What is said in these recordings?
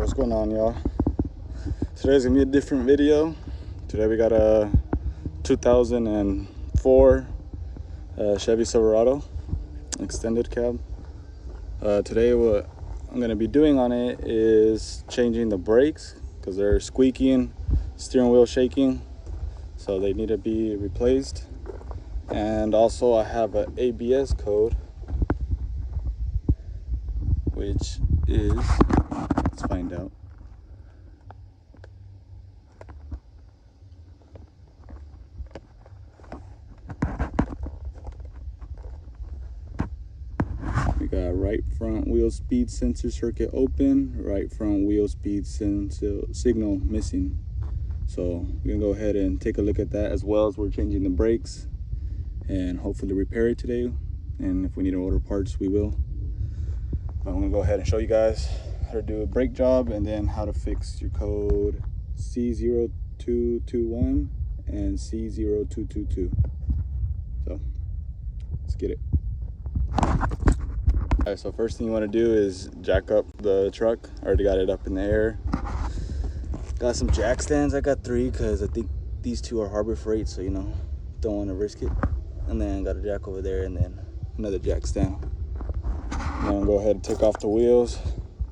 What's going on, y'all? Today's gonna be a different video. Today we got a 2004 Chevy Silverado extended cab. Today what I'm gonna be doing on it is changing the brakes because they're squeaking, steering wheel shaking, so they need to be replaced. And also I have an ABS code, which is, let's find out. We got right front wheel speed sensor circuit open, right front wheel speed signal missing. So we're gonna go ahead and take a look at that, as well as we're changing the brakes and hopefully repair it today. And if we need to order parts, we will. But I'm gonna go ahead and show you guys how to do a brake job and then how to fix your code C0221 and C0222. So let's get it. Alright, so first thing you want to do is jack up the truck. I already got it up in the air. Got some jack stands. I got 3 because I think these 2 are Harbor Freight, so you know, don't want to risk it. And then got a jack over there and then another jack stand. And then I'll go ahead and take off the wheels.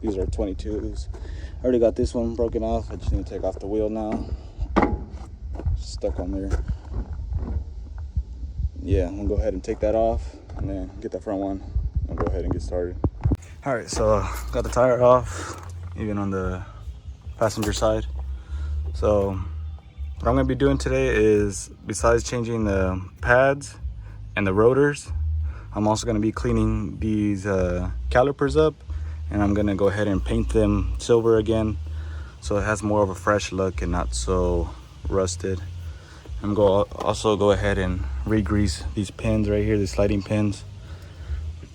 These are 22s. I already got this one broken off. I just need to take off the wheel now. Stuck on there. Yeah, I'm gonna go ahead and take that off and then get that front one. I'll go ahead and get started. All right, so got the tire off, even on the passenger side. So what I'm gonna be doing today is, besides changing the pads and the rotors, I'm also gonna be cleaning these calipers up, and I'm gonna go ahead and paint them silver again, so it has more of a fresh look and not so rusted. I'm going to also go ahead and re-grease these pins right here, these sliding pins,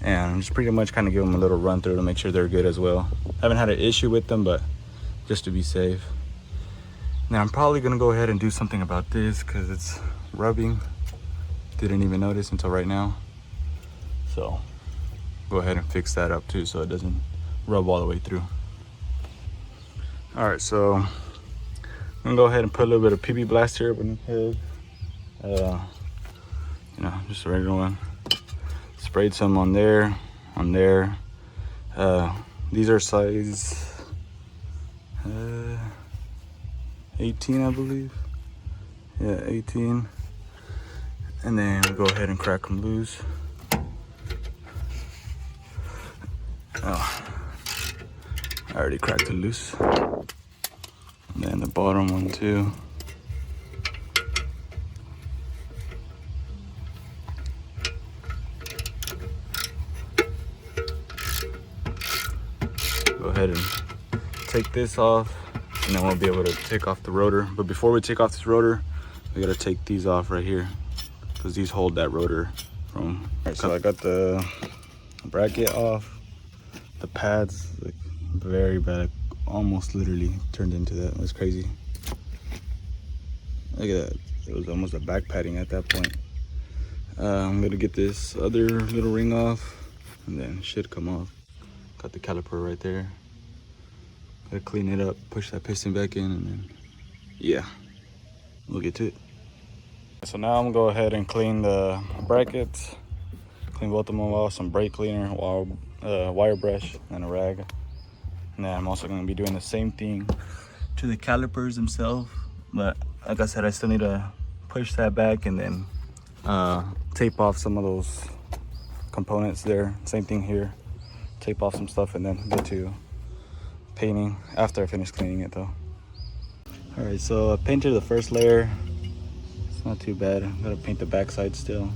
and just pretty much kind of give them a little run through to make sure they're good as well. Haven't had an issue with them, but just to be safe. Now I'm probably gonna go ahead and do something about this because it's rubbing. Didn't even notice until right now. So go ahead and fix that up too, so it doesn't rub all the way through. All right, so I'm gonna go ahead and put a little bit of PB Blast here up in the head. You know, just a regular one. Sprayed some on there, these are size 18, I believe. Yeah, 18. And then we'll go ahead and crack them loose. Oh, I already cracked it loose. And then the bottom one too. Go ahead and take this off, and then we'll be able to take off the rotor. But before we take off this rotor, we gotta take these off right here, because these hold that rotor from. All right, so I got the bracket off. The pads, like, very bad, almost literally turned into that. That's crazy. Look at that. It was almost a back padding at that point. I'm gonna get this other little ring off, and then it should come off. Got the caliper right there. Gotta clean it up, push that piston back in, and then, yeah, we'll get to it. So now I'm gonna go ahead and clean the brackets, clean both of them off, some brake cleaner, wire brush, and a rag. And then I'm also gonna be doing the same thing to the calipers themselves. But like I said, I still need to push that back and then tape off some of those components there. Same thing here. Tape off some stuff and then get to painting after I finish cleaning it though. All right, so I painted the first layer. It's not too bad. I'm gonna paint the backside still.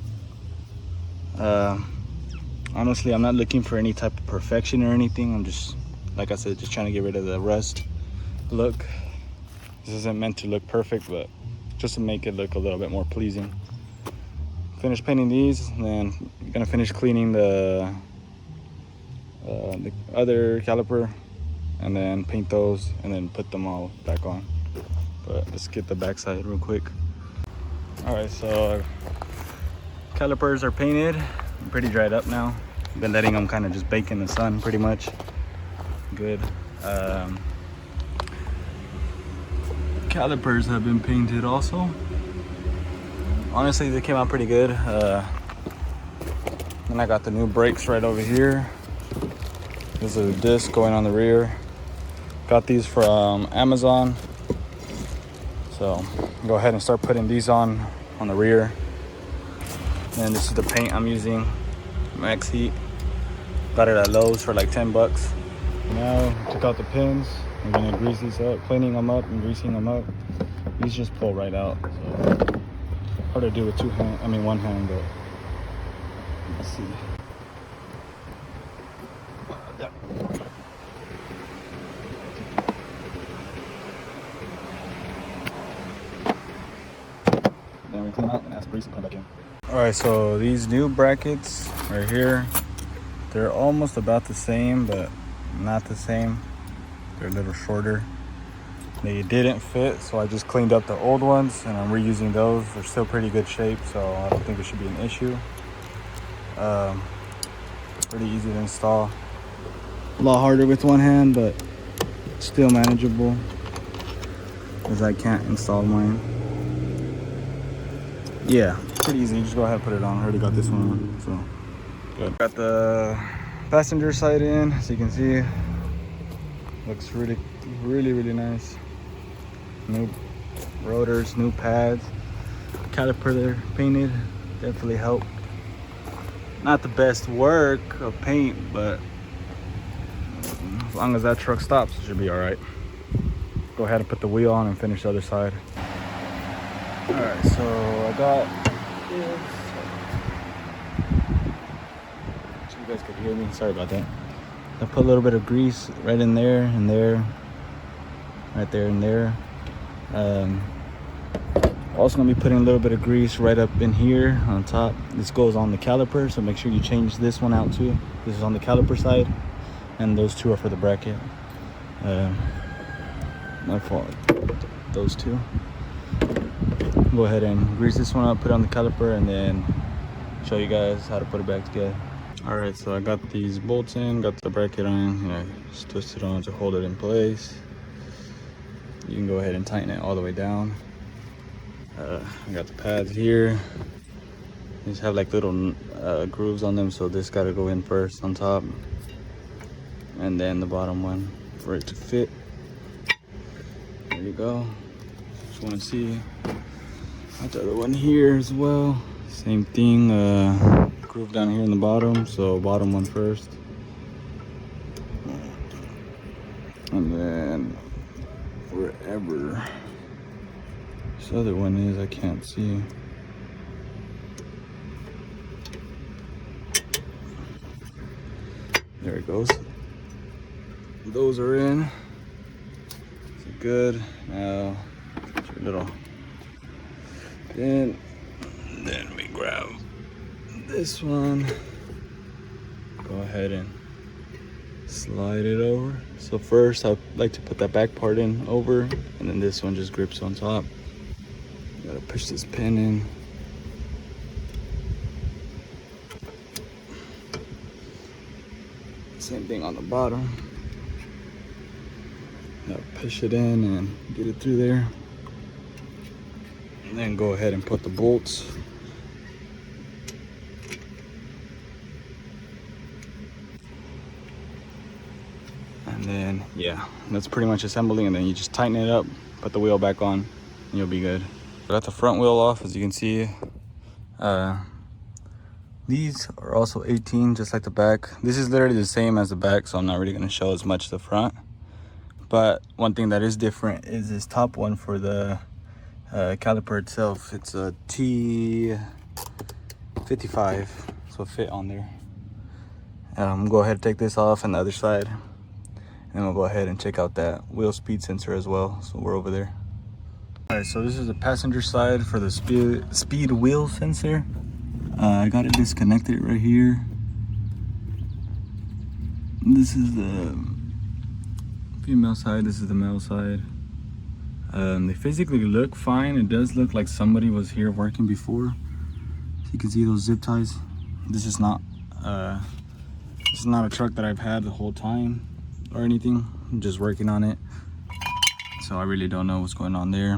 Honestly, I'm not looking for any type of perfection or anything. I'm just, like I said, just trying to get rid of the rust look. This isn't meant to look perfect, but just to make it look a little bit more pleasing. Finish painting these, and then I'm gonna finish cleaning the other caliper, and then paint those, and then put them all back on. But let's get the backside real quick. All right, so calipers are painted. I'm pretty dried up now. Been letting them kind of just bake in the sun pretty much. Good. calipers have been painted also. Honestly, they came out pretty good. Then I got the new brakes right over here. This is a disc going on the rear. Got these from Amazon. So go ahead and start putting these on the rear. And this is the paint I'm using, Max Heat. Got it at Lowe's for like 10 bucks. Now took out the pins. I'm gonna grease these up, cleaning them up and greasing them up. These just pull right out. So hard to do with one hand, but let's see. Then we clean out and add grease and put back in. All right, so these new brackets right here, they're almost about the same, but not the same. They're a little shorter. They didn't fit, so I just cleaned up the old ones and I'm reusing those. They're still pretty good shape, so I don't think it should be an issue. Pretty easy to install. A lot harder with one hand, but still manageable, because I can't install mine. Yeah, pretty easy. You just go ahead and put it on. I already got this one on, so good. Got the passenger side in, as you can see. Looks really nice. New rotors, new pads, caliper there painted. Definitely helped. Not the best work of paint, but as long as that truck stops, it should be all right. Go ahead and put the wheel on and finish the other side. All right, so I got this. So you guys could hear me. Sorry about that. I put a little bit of grease right in there and there, right there and there. Also gonna be putting a little bit of grease right up in here on top. This goes on the caliper, so make sure you change this one out too. This is on the caliper side, and those two are for the bracket. My fault. Those two. Go ahead and grease this one up, put it on the caliper, and then show you guys how to put it back together. All right, so I got these bolts in, got the bracket on, just twist it on to hold it in place. You can go ahead and tighten it all the way down. I got the pads here. These have like little grooves on them, so this got to go in first on top, and then the bottom one for it to fit. There you go. Just want to see. Got the other one here as well. Same thing. Groove down here in the bottom, so bottom one first, and then wherever this other one is, I can't see. There it goes. Those are in. So good. Now put your little in. Then we grab this one. Go ahead and slide it over. So first I like to put that back part in over, and then this one just grips on top. Gotta push this pin in. Same thing on the bottom. Gotta push it in and get it through there. And then go ahead and put the bolts. And then, yeah, that's pretty much assembling, and then you just tighten it up, put the wheel back on, and you'll be good. I got the front wheel off, as you can see. These are also 18, just like the back. This is literally the same as the back, so I'm not really gonna show as much the front. But one thing that is different is this top one for the caliper itself. It's a T55, so fit on there. Go ahead and take this off on the other side, and then we'll go ahead and check out that wheel speed sensor as well. So we're over there. All right, so this is the passenger side for the speed wheel sensor. I got it disconnected right here. This is the female side, this is the male side. They physically look fine. It does look like somebody was here working before. So you can see those zip ties. This is not a truck that I've had the whole time or anything. I'm just working on it. so I really don't know what's going on there.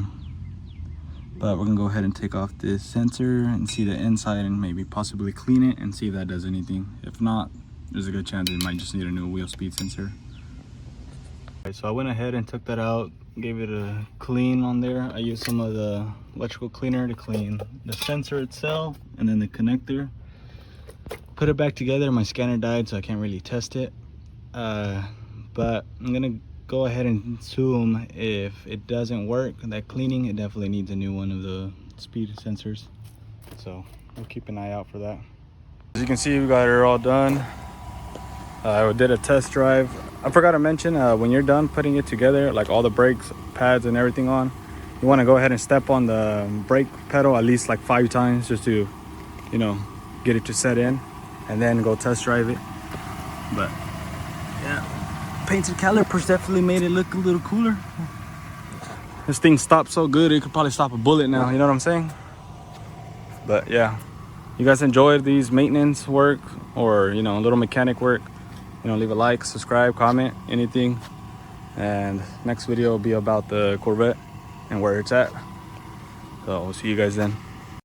But we're gonna go ahead and take off this sensor and see the inside and maybe possibly clean it and see if that does anything. If not, there's a good chance it might just need a new wheel speed sensor. Okay, so I went ahead and took that out, gave it a clean on there. I used some of the electrical cleaner to clean the sensor itself and then the connector. Put it back together. My scanner died, so I can't really test it. But I'm gonna go ahead and assume if it doesn't work, that cleaning, it definitely needs a new one of the speed sensors. So we'll keep an eye out for that. As you can see, we got her all done. I did a test drive. I forgot to mention, when you're done putting it together, like all the brakes pads and everything on, you want to go ahead and step on the brake pedal at least like 5 times just to, you know, get it to set in, and then go test drive it. But yeah, painted calipers definitely made it look a little cooler. This thing stopped so good, it could probably stop a bullet now, you know what I'm saying? But yeah, you guys enjoyed these maintenance work or, you know, a little mechanic work, you know, leave a like, subscribe, comment, anything. And next video will be about the Corvette and where it's at. So we'll see you guys then.